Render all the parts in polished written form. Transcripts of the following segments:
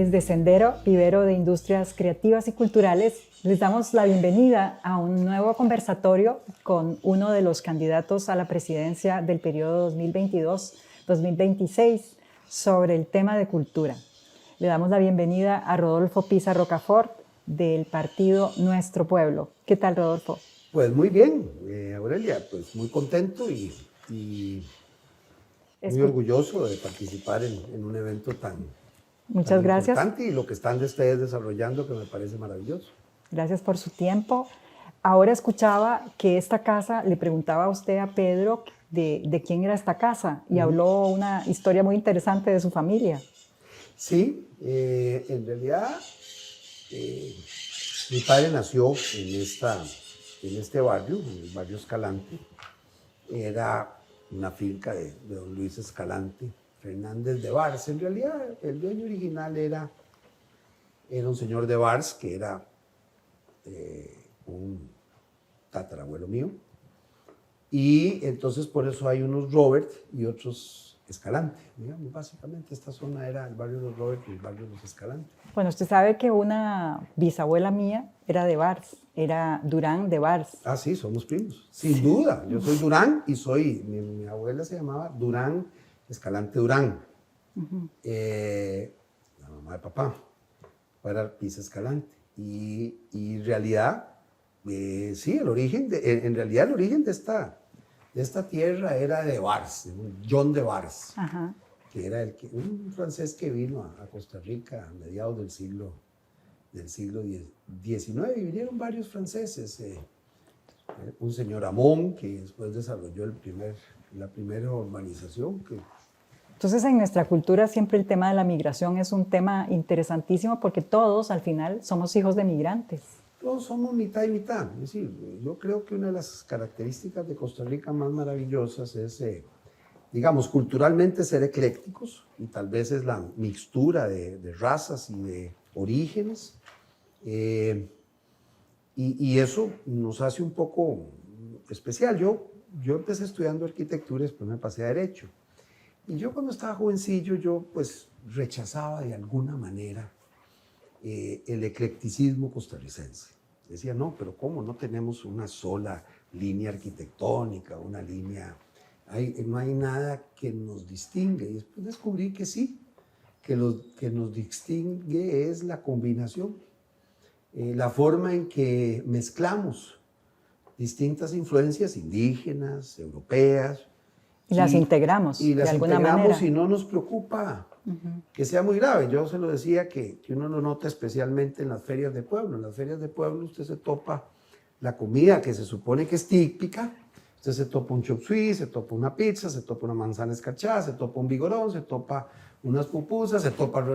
Desde Sendero, vivero de industrias creativas y culturales, les damos la bienvenida a un nuevo conversatorio con uno de los candidatos a la presidencia del periodo 2022-2026 sobre el tema de cultura. Le damos la bienvenida a Rodolfo Pisa Rocafort del partido Nuestro Pueblo. ¿Qué tal, Rodolfo? Pues muy bien, Aurelia, pues muy contento y muy orgulloso de participar en un evento tan importante y lo que están ustedes desarrollando, que me parece maravilloso. Gracias por su tiempo. Ahora escuchaba que esta casa, le preguntaba a usted, a Pedro, de quién era esta casa y habló una historia muy interesante de su familia. Sí, en realidad mi padre nació en este barrio, en el barrio Escalante. Era una finca de don Luis Escalante Fernández de Vars. En realidad, el dueño original era un señor de Vars, que era un tatarabuelo mío. Y entonces por eso hay unos Robert y otros Escalante. Digamos, básicamente esta zona era el barrio de los Robert y el barrio de los Escalante. Bueno, usted sabe que una bisabuela mía era de Vars, era Durán de Vars. Ah, sí, somos primos, sin duda. Yo soy Durán y mi abuela se llamaba Durán Escalante Durán. La mamá de papá era Pisa Escalante. Y en realidad, sí, en realidad el origen de esta tierra era de Vars, de John de Vars, que era un francés que vino a Costa Rica a mediados del siglo XIX, y vinieron varios franceses. Un señor Amón, que después desarrolló la primera urbanización. Entonces, en nuestra cultura siempre el tema de la migración es un tema interesantísimo porque todos al final somos hijos de migrantes. Todos somos mitad y mitad. Es decir, yo creo que una de las características de Costa Rica más maravillosas es, digamos, culturalmente ser eclécticos, y tal vez es la mixtura de razas y de orígenes. Y eso nos hace un poco especial. Yo empecé estudiando arquitectura y después me pasé a Derecho. Y yo cuando estaba jovencillo, yo pues rechazaba de alguna manera el eclecticismo costarricense. Decía, no, pero ¿cómo? No tenemos una sola línea arquitectónica, una línea... no hay nada que nos distingue. Y después descubrí que sí, que nos distingue es la combinación, la forma en que mezclamos distintas influencias indígenas, europeas. Y las integramos de alguna manera. Y no nos preocupa que sea muy grave. Yo se lo decía que uno lo nota especialmente en las ferias de pueblo. En las ferias de pueblo usted se topa la comida que se supone que es típica. Usted se topa un chop suey, se topa una pizza, se topa una manzana escarchada, se topa un vigorón, se topa unas pupusas, se topa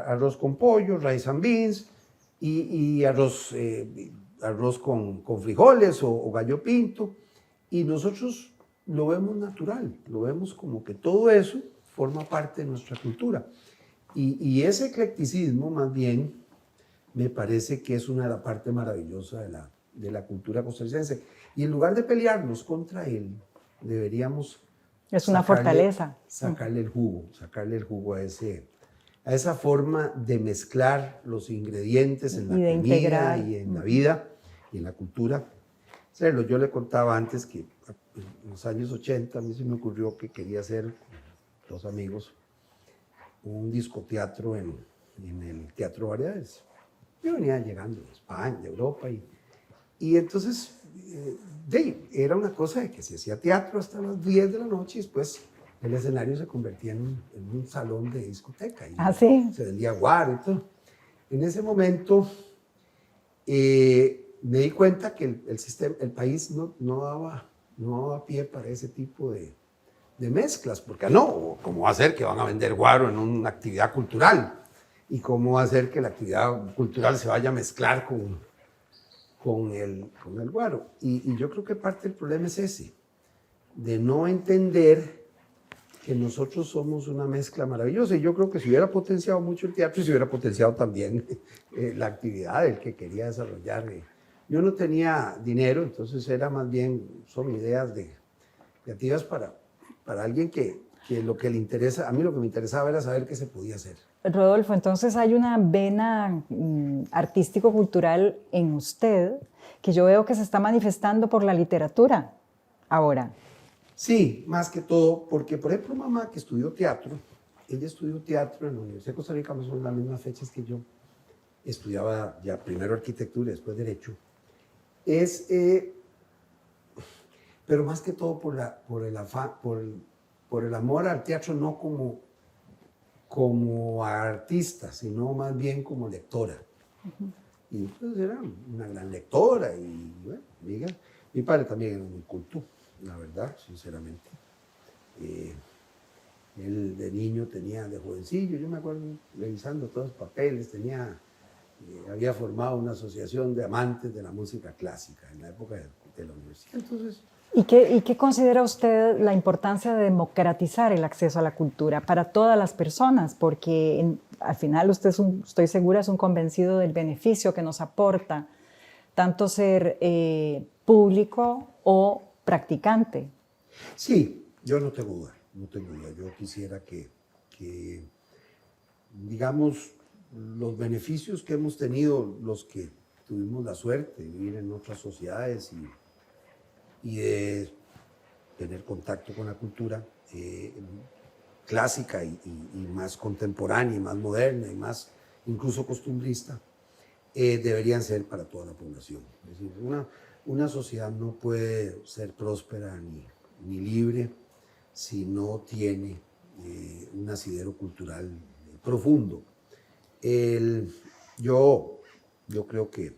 arroz con pollo, rice and beans, y arroz con frijoles o gallo pinto. Y nosotros lo vemos natural, lo vemos como que todo eso forma parte de nuestra cultura. Y ese eclecticismo, más bien, me parece que es una de las partes maravillosas de la cultura costarricense. Y en lugar de pelearnos contra él, deberíamos... Es una fortaleza. Sacarle el jugo a esa forma de mezclar los ingredientes en la comida y en la vida y en la cultura. Yo le contaba antes que en los años 80 a mí se me ocurrió que quería hacer, con dos amigos, un discoteatro en el Teatro Variedades. Yo venía llegando de España, de Europa, y entonces era una cosa de que se hacía teatro hasta las 10 de la noche y después el escenario se convertía en un salón de discoteca. Y se vendía guaro y todo. En ese momento me di cuenta que el país no daba pie para ese tipo de mezclas, porque ¿cómo va a ser que van a vender guaro en una actividad cultural? ¿Y cómo va a ser que la actividad cultural se vaya a mezclar con el guaro? Y yo creo que parte del problema es ese, de no entender que nosotros somos una mezcla maravillosa. Y yo creo que se hubiera potenciado mucho el teatro y se hubiera potenciado también la actividad del que quería desarrollar. Yo no tenía dinero, entonces era más bien, son ideas creativas para alguien que lo que le interesa, a mí lo que me interesaba era saber qué se podía hacer. Rodolfo, entonces hay una vena artístico-cultural en usted que yo veo que se está manifestando por la literatura ahora. Sí, más que todo, porque por ejemplo mamá que estudió teatro, ella estudió teatro en la Universidad de Costa Rica, más o menos las mismas fechas que yo, estudiaba ya primero arquitectura y después derecho, pero más que todo por el amor al teatro, no como artista, sino más bien como lectora. Y entonces era una gran lectora y bueno, amiga. Mi padre también era muy culto, la verdad, sinceramente. Él de niño tenía, de jovencillo, yo me acuerdo revisando todos los papeles, había formado una asociación de amantes de la música clásica en la época de la universidad. Entonces, ¿Y qué considera usted la importancia de democratizar el acceso a la cultura para todas las personas? Porque al final usted estoy segura, es un convencido del beneficio que nos aporta tanto ser público o practicante. sí, yo no tengo duda, no tengo duda. Yo quisiera que digamos, los beneficios que hemos tenido, los que tuvimos la suerte de vivir en otras sociedades y de tener contacto con la cultura clásica y más contemporánea y más moderna y más incluso costumbrista, deberían ser para toda la población. Es decir, una sociedad no puede ser próspera ni libre si no tiene un asidero cultural profundo. Yo creo que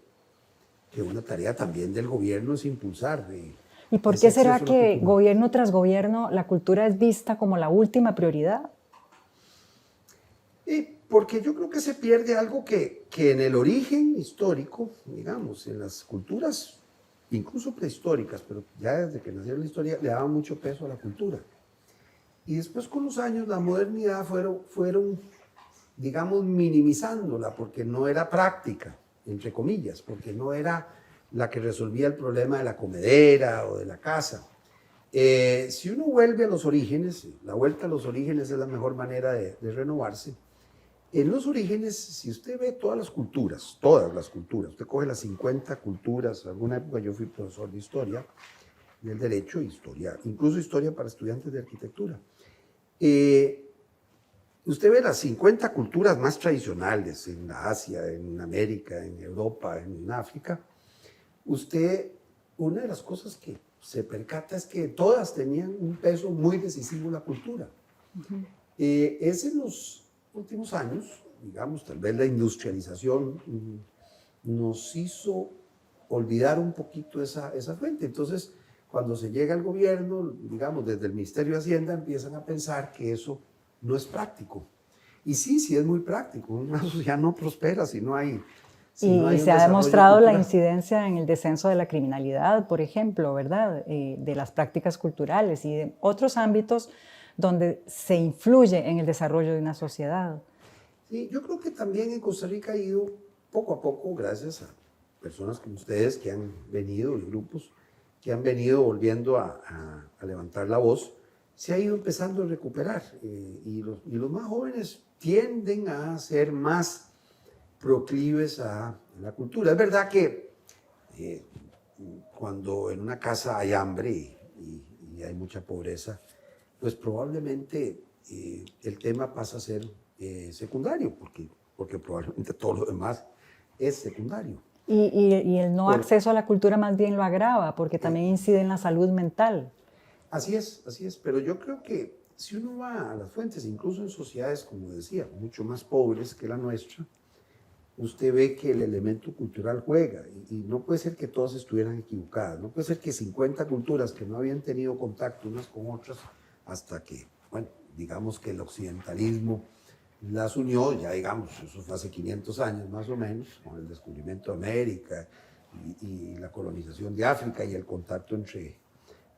una tarea también del gobierno es impulsar. ¿Y por qué será que gobierno tras gobierno la cultura es vista como la última prioridad? Porque yo creo que se pierde algo que en el origen histórico, digamos, en las culturas, incluso prehistóricas, pero ya desde que nació la historia, le daban mucho peso a la cultura. Y después con los años la modernidad fueron digamos, minimizándola, porque no era práctica, entre comillas, porque no era la que resolvía el problema de la comedera o de la casa. Si uno vuelve a los orígenes, la vuelta a los orígenes es la mejor manera de renovarse. En los orígenes, si usted ve todas las culturas, usted coge las 50 culturas, en alguna época yo fui profesor de historia, del derecho, incluso historia para estudiantes de arquitectura. Usted ve las 50 culturas más tradicionales en Asia, en América, en Europa, en África. Una de las cosas que se percata es que todas tenían un peso muy decisivo en la cultura. Es en los últimos años, digamos, tal vez la industrialización nos hizo olvidar un poquito esa fuente. Entonces, cuando se llega al gobierno, digamos, desde el Ministerio de Hacienda, empiezan a pensar que eso no es práctico. Y sí es muy práctico. Una sociedad no prospera si no hay... Y se ha demostrado la incidencia en el descenso de la criminalidad, por ejemplo, ¿verdad? De las prácticas culturales y de otros ámbitos donde se influye en el desarrollo de una sociedad. Sí, yo creo que también en Costa Rica ha ido poco a poco, gracias a personas como ustedes que han venido, y grupos que han venido volviendo a levantar la voz, se ha ido empezando a recuperar y los más jóvenes tienden a ser más proclives a la cultura. Es verdad que cuando en una casa hay hambre y hay mucha pobreza, pues probablemente el tema pasa a ser secundario, porque probablemente todo lo demás es secundario. Y el no acceso a la cultura más bien lo agrava, porque también incide en la salud mental. Así es, pero yo creo que si uno va a las fuentes, incluso en sociedades, como decía, mucho más pobres que la nuestra, usted ve que el elemento cultural juega y no puede ser que todas estuvieran equivocadas, no puede ser que 50 culturas que no habían tenido contacto unas con otras hasta que, bueno, digamos que el occidentalismo las unió, ya digamos, eso fue hace 500 años más o menos, con el descubrimiento de América y la colonización de África y el contacto entre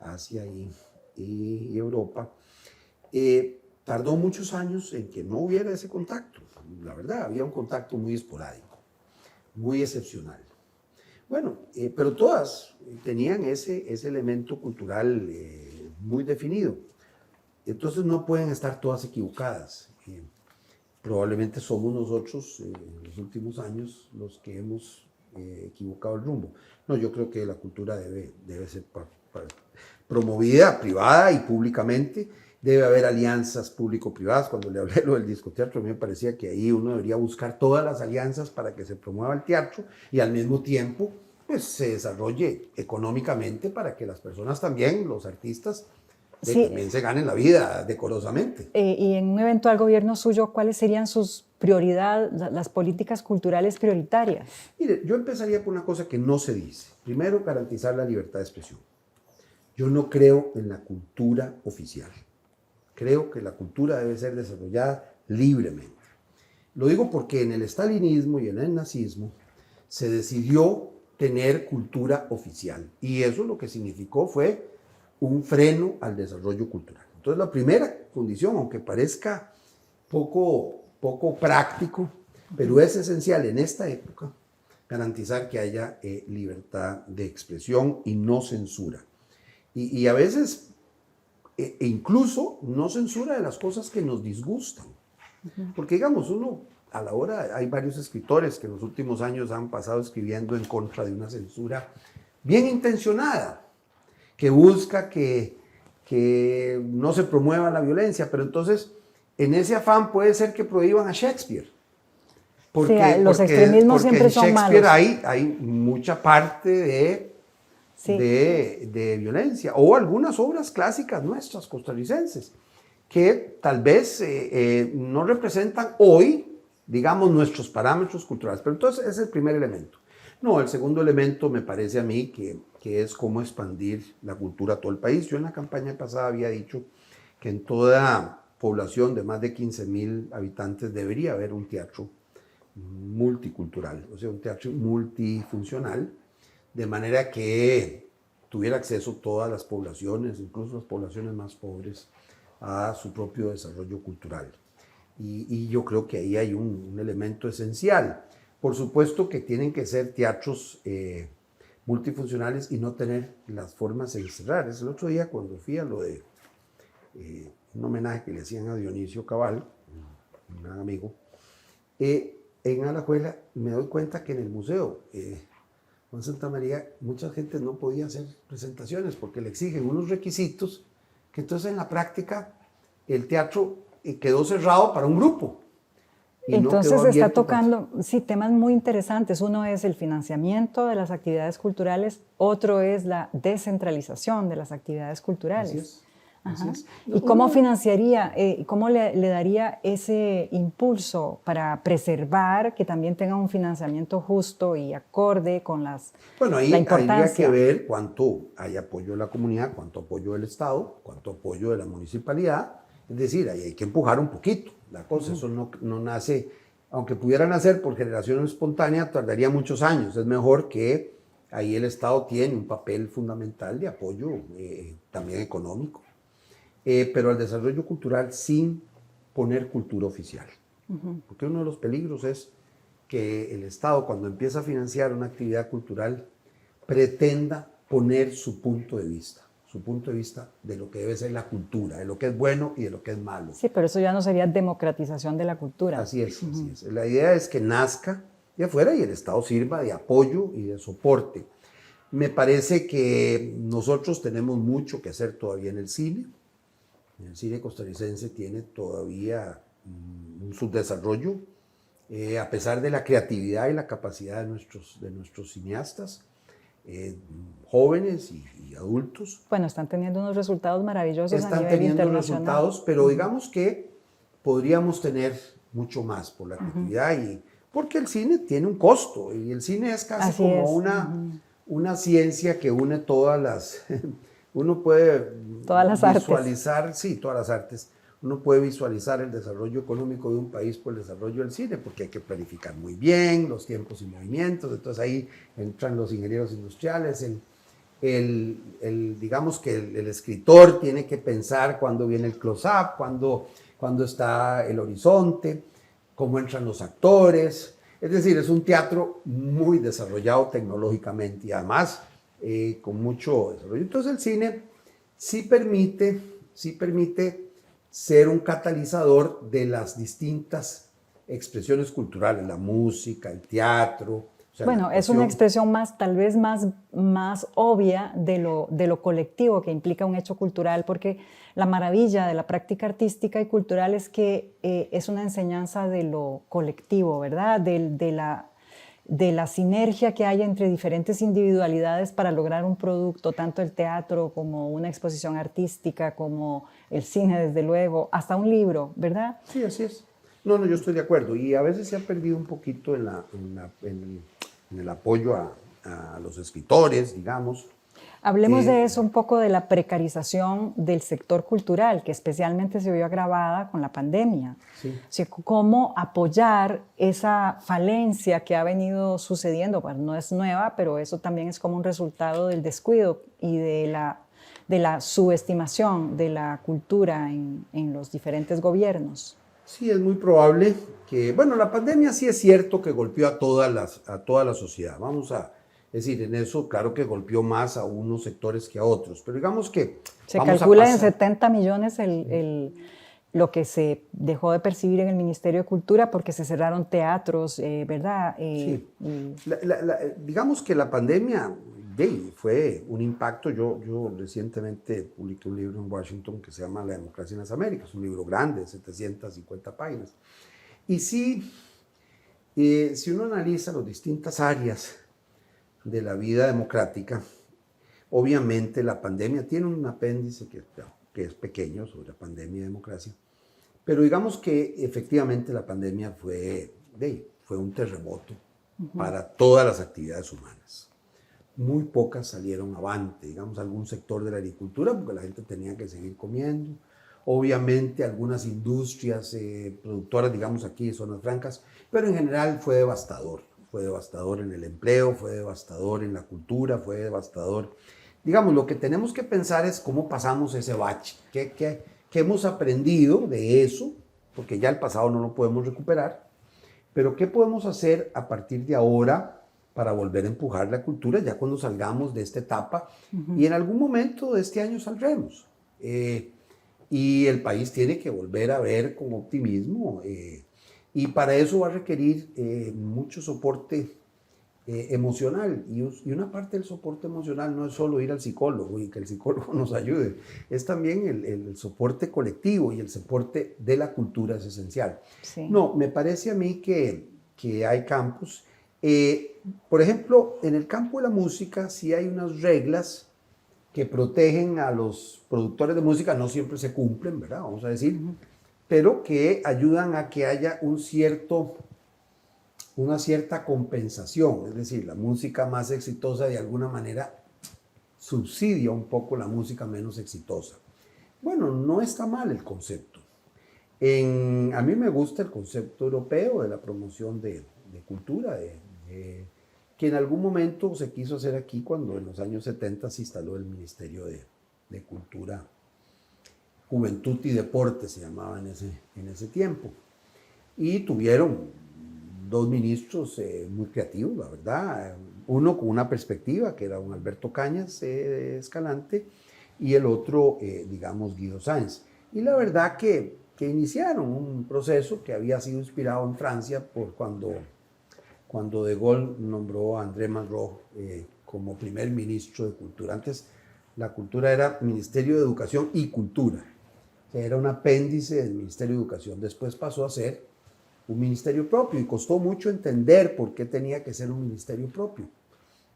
Asia y Europa, tardó muchos años en que no hubiera ese contacto. La verdad, había un contacto muy esporádico, muy excepcional. Bueno, pero todas tenían ese elemento cultural muy definido. Entonces no pueden estar todas equivocadas. probablemente somos nosotros en los últimos años los que hemos equivocado el rumbo. No, yo creo que la cultura debe ser promovida privada y públicamente. Debe haber alianzas público-privadas. Cuando le hablé lo del discoteatro, a mí me parecía que ahí uno debería buscar todas las alianzas para que se promueva el teatro y al mismo tiempo pues, se desarrolle económicamente para que las personas también, los artistas, sí, también se ganen la vida decorosamente. Y en un eventual gobierno suyo, ¿cuáles serían sus prioridades, las políticas culturales prioritarias? Mire, yo empezaría por una cosa que no se dice. Primero, garantizar la libertad de expresión. Yo no creo en la cultura oficial. Creo que la cultura debe ser desarrollada libremente. Lo digo porque en el estalinismo y en el nazismo se decidió tener cultura oficial y eso lo que significó fue un freno al desarrollo cultural. Entonces la primera condición, aunque parezca poco práctico, pero es esencial en esta época, garantizar que haya libertad de expresión y no censura. Y a veces incluso no censura de las cosas que nos disgustan. Porque digamos, uno a la hora, hay varios escritores que en los últimos años han pasado escribiendo en contra de una censura bien intencionada, que busca que no se promueva la violencia, pero entonces en ese afán puede ser que prohíban a Shakespeare. Porque, sí, los extremismos siempre son malos. En Shakespeare hay mucha parte de violencia, o algunas obras clásicas nuestras, costarricenses, que tal vez no representan hoy, digamos, nuestros parámetros culturales. Pero entonces ese es el primer elemento. No, el segundo elemento me parece a mí que es cómo expandir la cultura a todo el país. Yo en la campaña pasada había dicho que en toda población de más de 15,000 habitantes debería haber un teatro multicultural, o sea, un teatro multifuncional, de manera que tuviera acceso todas las poblaciones, incluso las poblaciones más pobres, a su propio desarrollo cultural. Y yo creo que ahí hay un elemento esencial. Por supuesto que tienen que ser teatros multifuncionales y no tener las formas de encerrar. El otro día cuando fui a lo de un homenaje que le hacían a Dionisio Cabal, un gran amigo, en Alajuela me doy cuenta que en el museo Juan Santamaría mucha gente no podía hacer presentaciones porque le exigen unos requisitos que entonces en la práctica el teatro quedó cerrado para un grupo. Entonces no está tocando sí, temas muy interesantes. Uno es el financiamiento de las actividades culturales, otro es la descentralización de las actividades culturales. Así es. Ajá. ¿Y cómo financiaría, cómo le daría ese impulso para preservar que también tenga un financiamiento justo y acorde con la importancia? Habría que ver cuánto hay apoyo de la comunidad, cuánto apoyo del Estado, cuánto apoyo de la municipalidad. Es decir, ahí hay que empujar un poquito la cosa. Eso no nace, aunque pudiera nacer por generación espontánea, tardaría muchos años. Es mejor que ahí el Estado tiene un papel fundamental de apoyo también económico. Pero al desarrollo cultural sin poner cultura oficial. Porque uno de los peligros es que el Estado, cuando empieza a financiar una actividad cultural, pretenda poner su punto de vista de lo que debe ser la cultura, de lo que es bueno y de lo que es malo. Sí, pero eso ya no sería democratización de la cultura. Así es, así es. La idea es que nazca de afuera y el Estado sirva de apoyo y de soporte. Me parece que nosotros tenemos mucho que hacer todavía en el cine. El cine costarricense tiene todavía un subdesarrollo, a pesar de la creatividad y la capacidad de nuestros cineastas, jóvenes y adultos. Bueno, están teniendo unos resultados maravillosos a nivel internacional. Están teniendo resultados, pero digamos que podríamos tener mucho más por la creatividad, porque el cine tiene un costo, y el cine es casi una ciencia que une todas las... Uno puede visualizar, artes. Sí, todas las artes. Uno puede visualizar el desarrollo económico de un país por el desarrollo del cine, porque hay que planificar muy bien los tiempos y movimientos. Entonces ahí entran los ingenieros industriales. Digamos que el escritor tiene que pensar cuándo viene el close-up, cuándo está el horizonte, cómo entran los actores. Es decir, es un teatro muy desarrollado tecnológicamente y además con mucho desarrollo. Entonces el cine sí permite ser un catalizador de las distintas expresiones culturales, la música, el teatro. O sea, bueno, es una expresión más, tal vez más obvia de lo colectivo que implica un hecho cultural, porque la maravilla de la práctica artística y cultural es que es una enseñanza de lo colectivo, ¿verdad? De la sinergia que hay entre diferentes individualidades para lograr un producto, tanto el teatro como una exposición artística, como el cine, desde luego, hasta un libro, ¿verdad? Sí, así es. No, yo estoy de acuerdo. Y a veces se ha perdido un poquito en el apoyo a los escritores, digamos. Hablemos de eso un poco, de la precarización del sector cultural, que especialmente se vio agravada con la pandemia. Sí. O sea, cómo apoyar esa falencia que ha venido sucediendo. Bueno, no es nueva, pero eso también es como un resultado del descuido y de la subestimación de la cultura en los diferentes gobiernos. Sí, es muy probable que, bueno, la pandemia sí es cierto que golpeó a toda la sociedad. Es decir, en eso, claro que golpeó más a unos sectores que a otros, pero digamos que se calcula en 70 millones lo que se dejó de percibir en el Ministerio de Cultura porque se cerraron teatros, ¿verdad? Sí. Digamos que la pandemia fue un impacto. Yo recientemente publiqué un libro en Washington que se llama La democracia en las Américas, un libro grande, de 750 páginas. Y sí, si uno analiza las distintas áreas de la vida democrática, obviamente la pandemia tiene un apéndice que es pequeño sobre la pandemia y democracia, pero digamos que efectivamente la pandemia fue un terremoto para todas las actividades humanas. Muy pocas salieron avante, digamos algún sector de la agricultura, porque la gente tenía que seguir comiendo. Obviamente algunas industrias productoras, digamos aquí, zonas francas, pero en general fue devastador. Fue devastador en el empleo, fue devastador en la cultura, fue devastador. Digamos, lo que tenemos que pensar es cómo pasamos ese bache, qué hemos aprendido de eso, porque ya el pasado no lo podemos recuperar, pero qué podemos hacer a partir de ahora para volver a empujar la cultura ya cuando salgamos de esta etapa, y en algún momento de este año saldremos. Y el país tiene que volver a ver con optimismo, y para eso va a requerir mucho soporte emocional, y una parte del soporte emocional no es solo ir al psicólogo y que el psicólogo nos ayude, es también el soporte colectivo, y el soporte de la cultura es esencial. Sí. No, me parece a mí que hay campos, por ejemplo, en el campo de la música sí hay unas reglas que protegen a los productores de música, no siempre se cumplen, ¿verdad? Vamos a decir, pero que ayudan a que haya una cierta compensación, es decir, la música más exitosa de alguna manera subsidia un poco la música menos exitosa. Bueno, no está mal el concepto. A mí me gusta el concepto europeo de la promoción de cultura, que en algún momento se quiso hacer aquí cuando en los años 70 se instaló el Ministerio de Cultura, Juventud y Deporte se llamaba en ese tiempo. Y tuvieron dos ministros muy creativos, la verdad. Uno con una perspectiva, que era don Alberto Cañas Escalante, y el otro, digamos, Guido Sáenz. Y la verdad que iniciaron un proceso que había sido inspirado en Francia por cuando De Gaulle nombró a André Malraux como primer ministro de Cultura. Antes la cultura era Ministerio de Educación y Cultura. O sea, era un apéndice del Ministerio de Educación. Después pasó a ser un ministerio propio y costó mucho entender por qué tenía que ser un ministerio propio.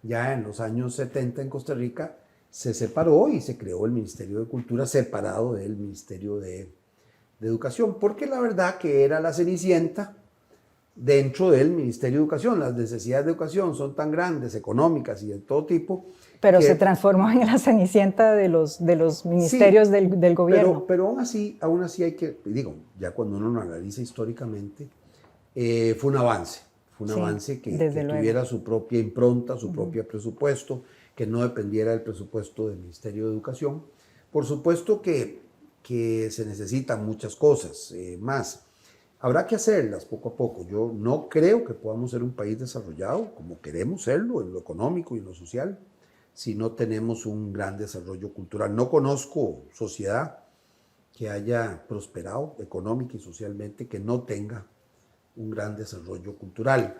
Ya en los años 70 en Costa Rica se separó y se creó el Ministerio de Cultura separado del Ministerio de Educación, porque la verdad que era la cenicienta dentro del Ministerio de Educación. Las necesidades de educación son tan grandes, económicas y de todo tipo. Pero se transformó en la cenicienta de los ministerios, sí, del gobierno. Pero aún así hay que, digo, ya cuando uno lo analiza históricamente, fue un avance. Fue un avance que tuviera su propia impronta, su propio presupuesto, que no dependiera del presupuesto del Ministerio de Educación. Por supuesto que se necesitan muchas cosas más. Habrá que hacerlas poco a poco. Yo no creo que podamos ser un país desarrollado como queremos serlo en lo económico y en lo social si no tenemos un gran desarrollo cultural. No conozco sociedad que haya prosperado económica y socialmente que no tenga un gran desarrollo cultural.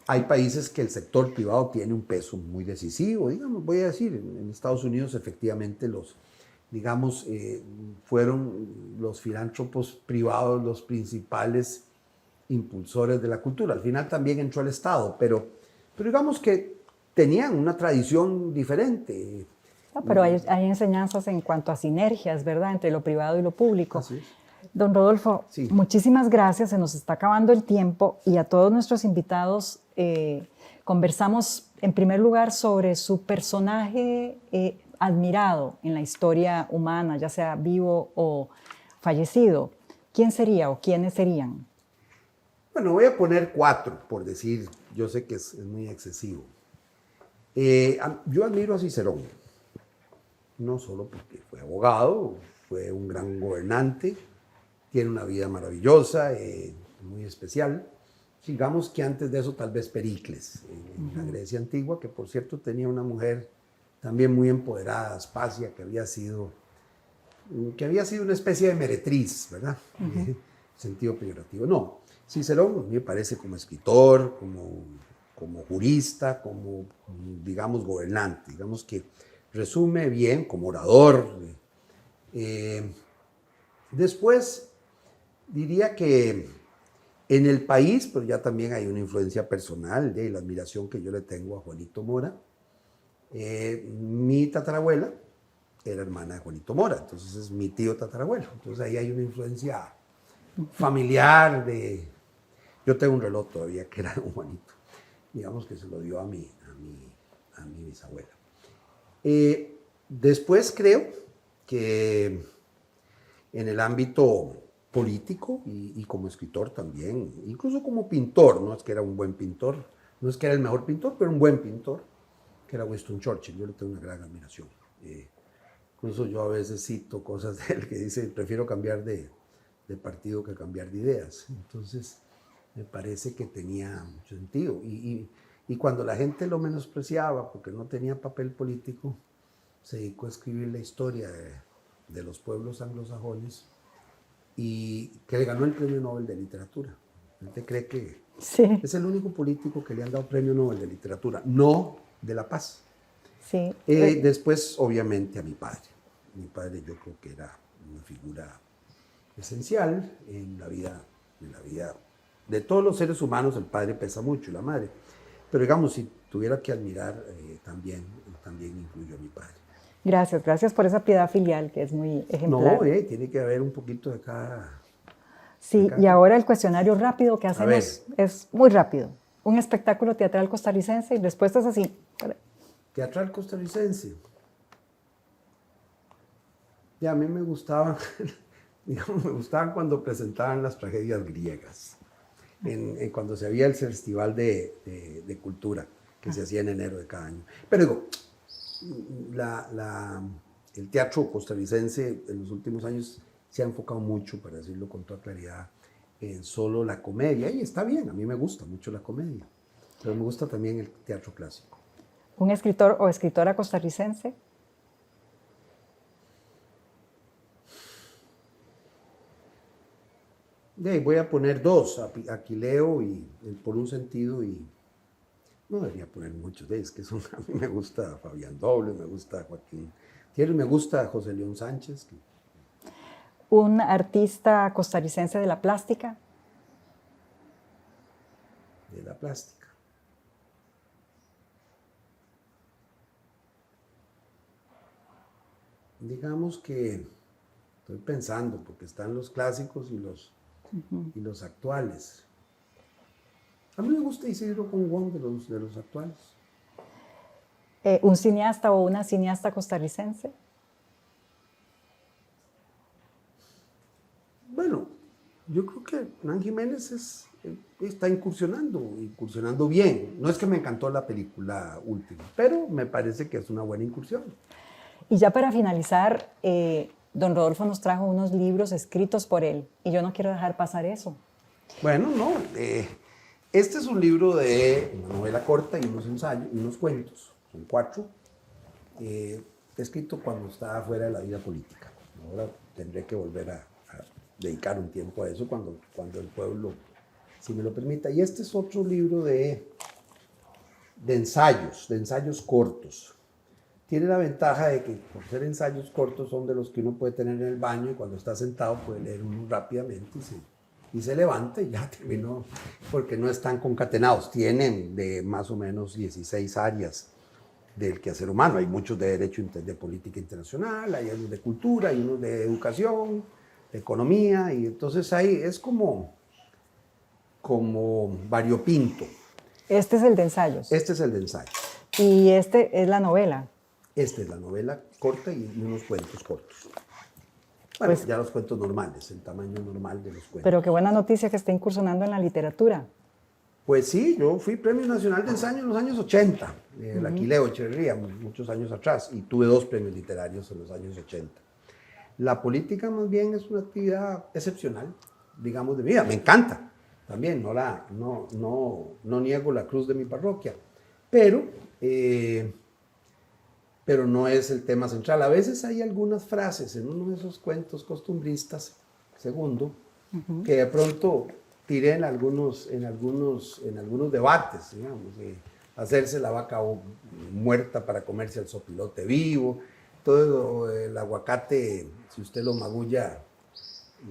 Hay países que el sector privado tiene un peso muy decisivo, digamos, voy a decir, en Estados Unidos efectivamente fueron los filántropos privados los principales impulsores de la cultura. Al final también entró el Estado, pero digamos que tenían una tradición diferente. No, pero hay enseñanzas en cuanto a sinergias, ¿verdad?, entre lo privado y lo público. Así es. Don Rodolfo, sí, muchísimas gracias, se nos está acabando el tiempo y a todos nuestros invitados conversamos en primer lugar sobre su personaje admirado en la historia humana, ya sea vivo o fallecido. ¿Quién sería o quiénes serían? Bueno, voy a poner 4, por decir, yo sé que es muy excesivo. Yo admiro a Cicerón, no solo porque fue abogado, fue un gran gobernante, tiene una vida maravillosa, muy especial. Digamos que antes de eso tal vez Pericles, en la Grecia antigua, que por cierto tenía una mujer también muy empoderada, Aspasia, que había sido una especie de meretriz, ¿verdad? En sentido peyorativo. No, Cicerón me parece como escritor, como jurista, como, digamos, gobernante, digamos que resume bien como orador. Después diría que en el país, pero ya también hay una influencia personal de la admiración que yo le tengo a Juanito Mora. Mi tatarabuela era hermana de Juanito Mora, entonces es mi tío tatarabuelo. Entonces ahí hay una influencia familiar de... Yo tengo un reloj todavía que era de don Juanito, digamos que se lo dio a mi bisabuela. Después creo que en el ámbito político y como escritor también, incluso como pintor, no es que era un buen pintor, no es que era el mejor pintor, pero un buen pintor, que era Winston Churchill. Yo le tengo una gran admiración. Incluso yo a veces cito cosas de él que dice, prefiero cambiar de partido que cambiar de ideas. Entonces, me parece que tenía mucho sentido. Y cuando la gente lo menospreciaba porque no tenía papel político, se dedicó a escribir la historia de los pueblos anglosajones y que le ganó el Premio Nobel de Literatura. La gente cree que sí. Es el único político que le han dado Premio Nobel de Literatura, no de la paz. Sí. Después, obviamente, a mi padre. Mi padre yo creo que era una figura esencial en la vida de todos los seres humanos. El padre pesa mucho, la madre. Pero digamos, si tuviera que admirar, también incluyo a mi padre. Gracias por esa piedad filial que es muy ejemplar. No, tiene que haber un poquito de cada... Sí, y ahora el cuestionario rápido que hacemos es muy rápido. Un espectáculo teatral costarricense y respuestas así. Teatral costarricense. Ya, a mí me gustaban, digamos, me gustaban cuando presentaban las tragedias griegas, cuando se había el Festival de Cultura, que se hacía en enero de cada año. Pero digo, el teatro costarricense en los últimos años se ha enfocado mucho, para decirlo con toda claridad, en solo la comedia, y está bien, a mí me gusta mucho la comedia, pero me gusta también el teatro clásico. ¿Un escritor o escritora costarricense? Voy a poner 2, Aquileo y por un sentido, y no debería poner muchos de ellos, que son, a mí me gusta Fabián Doble, me gusta Joaquín Thierry, me gusta José León Sánchez. ¿Un artista costarricense de la plástica? De la plástica. Digamos que estoy pensando, porque están los clásicos y los actuales. A mí me gusta Isidro Congon de los actuales. ¿Un cineasta o una cineasta costarricense? Bueno, yo creo que Hernán Jiménez está incursionando bien. No es que me encantó la película última, pero me parece que es una buena incursión. Y ya para finalizar, don Rodolfo nos trajo unos libros escritos por él, y yo no quiero dejar pasar eso. Bueno, no. Este es un libro de una novela corta y unos ensayos, y unos cuentos. Son 4. Escrito cuando estaba fuera de la vida política. Ahora tendré que volver a dedicar un tiempo a eso cuando el pueblo si me lo permita. Y este es otro libro de ensayos cortos. Tiene la ventaja de que por ser ensayos cortos son de los que uno puede tener en el baño y cuando está sentado puede leer uno rápidamente y se levanta y ya terminó, porque no están concatenados. Tienen de más o menos 16 áreas del quehacer humano. Hay muchos de derecho, de política internacional, hay unos de cultura, hay unos de educación, de economía, y entonces ahí es como variopinto. Este es el de ensayos. Este es el de ensayo. Y este es la novela. Esta es la novela corta y unos cuentos cortos. Bueno, pues, ya los cuentos normales, el tamaño normal de los cuentos. Pero qué buena noticia que esté incursionando en la literatura. Pues sí, yo fui Premio Nacional de Ensayo en los años 80, el Aquileo Echeverría, muchos años atrás, y tuve 2 premios literarios en los años 80. La política más bien es una actividad excepcional, digamos, de mi vida. Me encanta también, no niego la cruz de mi parroquia, pero no es el tema central. A veces hay algunas frases en uno de esos cuentos costumbristas, segundo, que de pronto tiré en algunos debates, digamos, hacerse la vaca muerta para comerse el sopilote vivo, todo el aguacate, si usted lo magulla,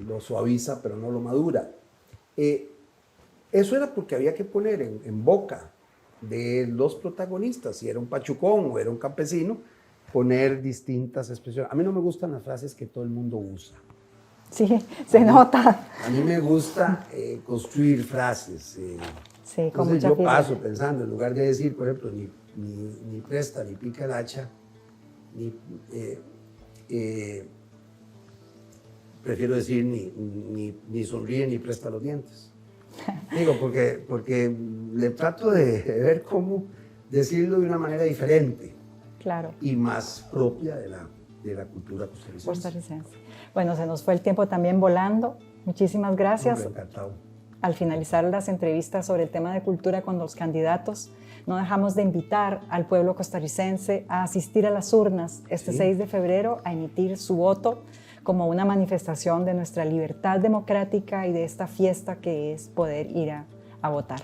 lo suaviza, pero no lo madura. Eso era porque había que poner en boca de los protagonistas, si era un pachucón o era un campesino, poner distintas expresiones. A mí no me gustan las frases que todo el mundo usa. Sí, se nota. A mí me gusta construir frases. Sí, con entonces mucha yo fibra. paso pensando, en lugar de decir, por ejemplo, ni presta, ni pica el hacha, prefiero decir ni sonríe, ni presta los dientes. Digo, porque le trato de ver cómo decirlo de una manera diferente. Claro. Y más propia de la cultura costarricense. Bueno, se nos fue el tiempo también volando. Muchísimas gracias. Hombre, encantado. Al finalizar las entrevistas sobre el tema de cultura con los candidatos, no dejamos de invitar al pueblo costarricense a asistir a las urnas este 6 de febrero a emitir su voto como una manifestación de nuestra libertad democrática y de esta fiesta que es poder ir a votar.